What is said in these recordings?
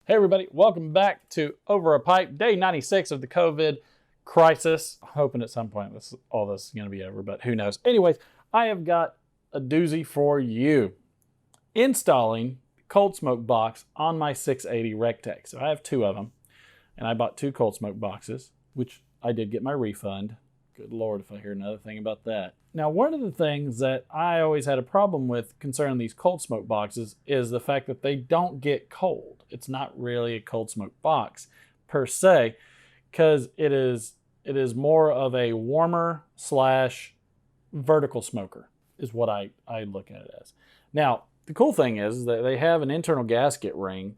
Hey everybody, welcome back to Over a Pipe, day 96 of the COVID crisis. I'm hoping at some point all this is going to be over, but who knows. Anyways, I have got a doozy for you. Installing cold smoke box on my 680 Rectech. So I have two of them, and I bought two cold smoke boxes, which I did get my refund. Good Lord, if I hear another thing about that. Now, one of the things that I always had a problem with concerning these cold smoke boxes is the fact that they don't get cold. It's not really a cold smoke box per se, because it is more of a warmer slash vertical smoker is what I look at it as. Now, the cool thing is that they have an internal gasket ring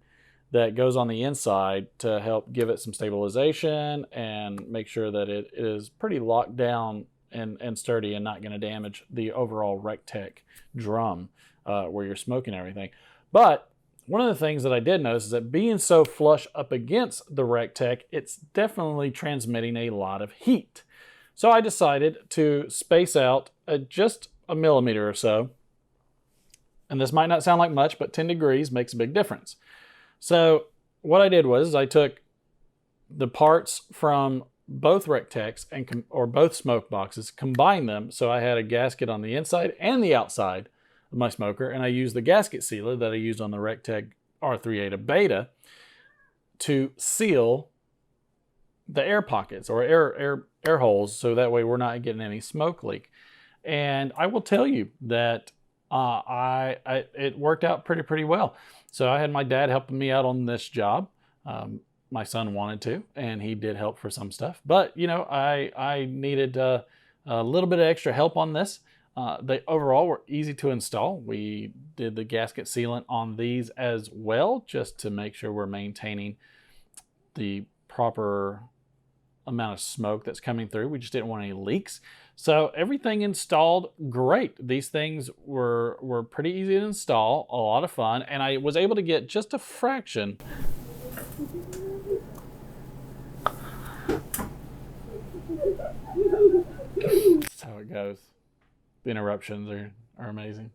that goes on the inside to help give it some stabilization and make sure that it is pretty locked down and sturdy and not going to damage the overall Rectech drum where you're smoking everything. But one of the things that I did notice is that being so flush up against the Rectech, it's definitely transmitting a lot of heat. So I decided to space out just a millimeter or so. And this might not sound like much, but 10 degrees makes a big difference. So what I did was I took the parts from both Rectechs or both smoke boxes, combined them so I had a gasket on the inside and the outside of my smoker, and I used the gasket sealer that I used on the Rectech R38 Beta to seal the air pockets or air holes, so that way we're not getting any smoke leak. And I will tell you that it worked out pretty well. So I had my dad helping me out on this job. My son wanted to, and he did help for some stuff. But, you know, I needed a little bit of extra help on this. They overall were easy to install. We did the gasket sealant on these as well, just to make sure we're maintaining the proper amount of smoke that's coming through. We just didn't want any leaks. So everything installed great. These things were pretty easy to install, a lot of fun, and I was able to get just a fraction. That's how it goes. The interruptions are amazing.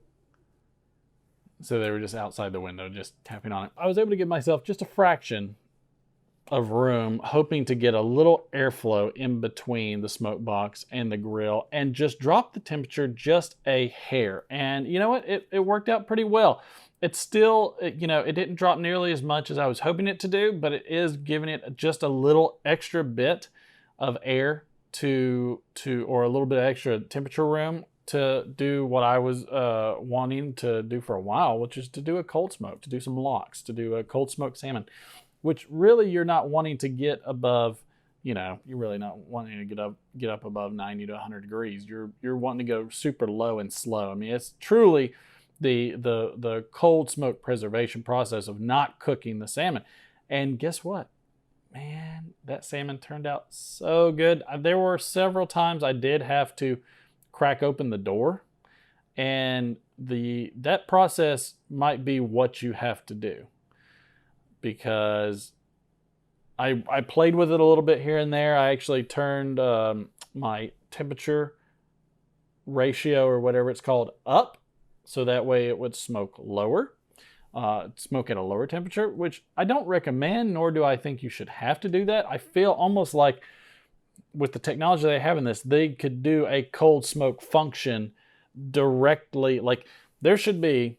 So they were just outside the window, just tapping on it. I was able to give myself just a fraction of room, hoping to get a little airflow in between the smoke box and the grill and just drop the temperature just a hair. And you know what? It worked out pretty well. It's still, you know, it didn't drop nearly as much as I was hoping it to do, but it is giving it just a little extra bit of air or a little bit extra temperature room to do what I was wanting to do for a while, which is to do a cold smoke, to do some LOX, to do a cold smoked salmon, which really you're not wanting to get above, you know, you're really not wanting to get up above 90 to 100 degrees. You're wanting to go super low and slow. I mean, it's truly the cold smoke preservation process of not cooking the salmon. And guess what? Man, that salmon turned out so good. There were several times I did have to crack open the door, and that process might be what you have to do, because I played with it a little bit here and there. I actually turned my temperature ratio or whatever it's called up, so that way it would smoke lower, smoke at a lower temperature, which I don't recommend, nor do I think you should have to do that. I feel almost like with the technology they have in this, they could do a cold smoke function directly. Like there should be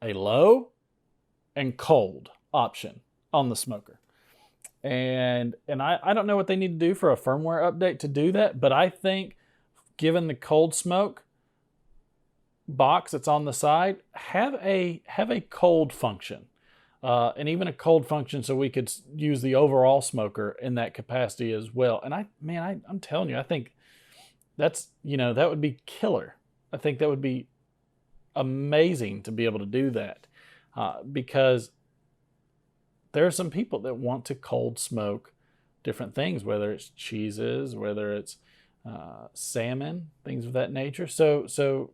a low and cold option on the smoker. And I don't know what they need to do for a firmware update to do that, but I think given the cold smoke box that's on the side, have a cold function. And even a cold function so we could use the overall smoker in that capacity as well. And I'm telling you, I think that would be killer. I think that would be amazing to be able to do that, because there are some people that want to cold smoke different things, whether it's cheeses, whether it's salmon, things of that nature. So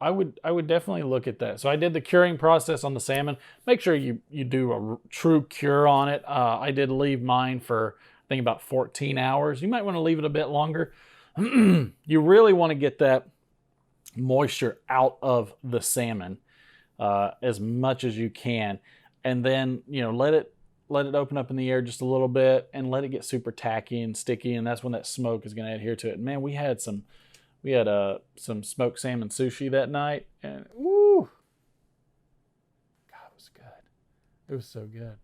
I would definitely look at that. So I did the curing process on the salmon. Make sure you do a true cure on it. I did leave mine for, I think, about 14 hours. You might want to leave it a bit longer. You really want to get that moisture out of the salmon as much as you can. And then, let it let it open up in the air just a little bit, and let it get super tacky and sticky, and that's when that smoke is going to adhere to it. And man, we had some smoked salmon sushi that night, and woo, God, it was good. It was so good.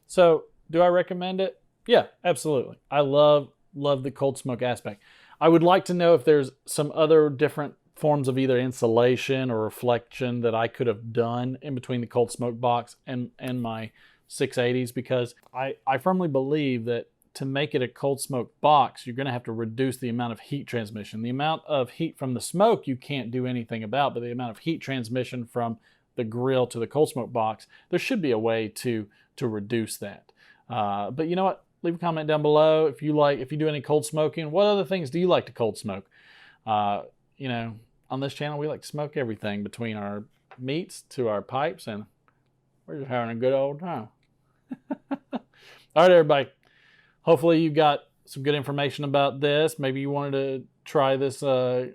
So, do I recommend it? Yeah, absolutely. I love the cold smoke aspect. I would like to know if there's some other different forms of either insulation or reflection that I could have done in between the cold smoke box and my 680s, because I firmly believe that to make it a cold smoke box, you're going to have to reduce the amount of heat transmission. The amount of heat from the smoke you can't do anything about, but the amount of heat transmission from the grill to the cold smoke box, there should be a way to reduce that. But you know what? Leave a comment down below if you do any cold smoking. What other things do you like to cold smoke? You know, on this channel, we like to smoke everything between our meats to our pipes, and we're just having a good old time. All right, everybody. Hopefully you got some good information about this. Maybe you wanted to try this little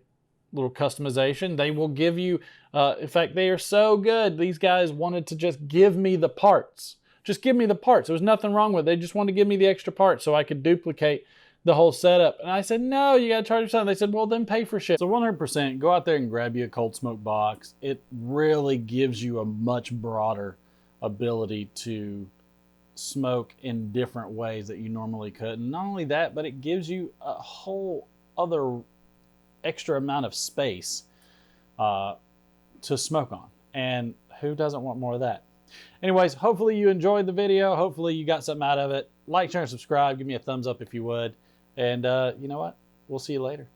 customization. They will give you, in fact, they are so good. These guys wanted to just give me the parts. Just give me the parts. There was nothing wrong with it. They just wanted to give me the extra parts so I could duplicate the whole setup. And I said, no, you got to charge yourself. They said, well, then pay for shit. So 100%, go out there and grab you a cold smoke box. It really gives you a much broader ability to smoke in different ways that you normally couldn't. Not only that, but it gives you a whole other extra amount of space to smoke on. And who doesn't want more of that? Anyways, hopefully you enjoyed the video. Hopefully you got something out of it. Like, share, and subscribe. Give me a thumbs up if you would. And you know what? We'll see you later.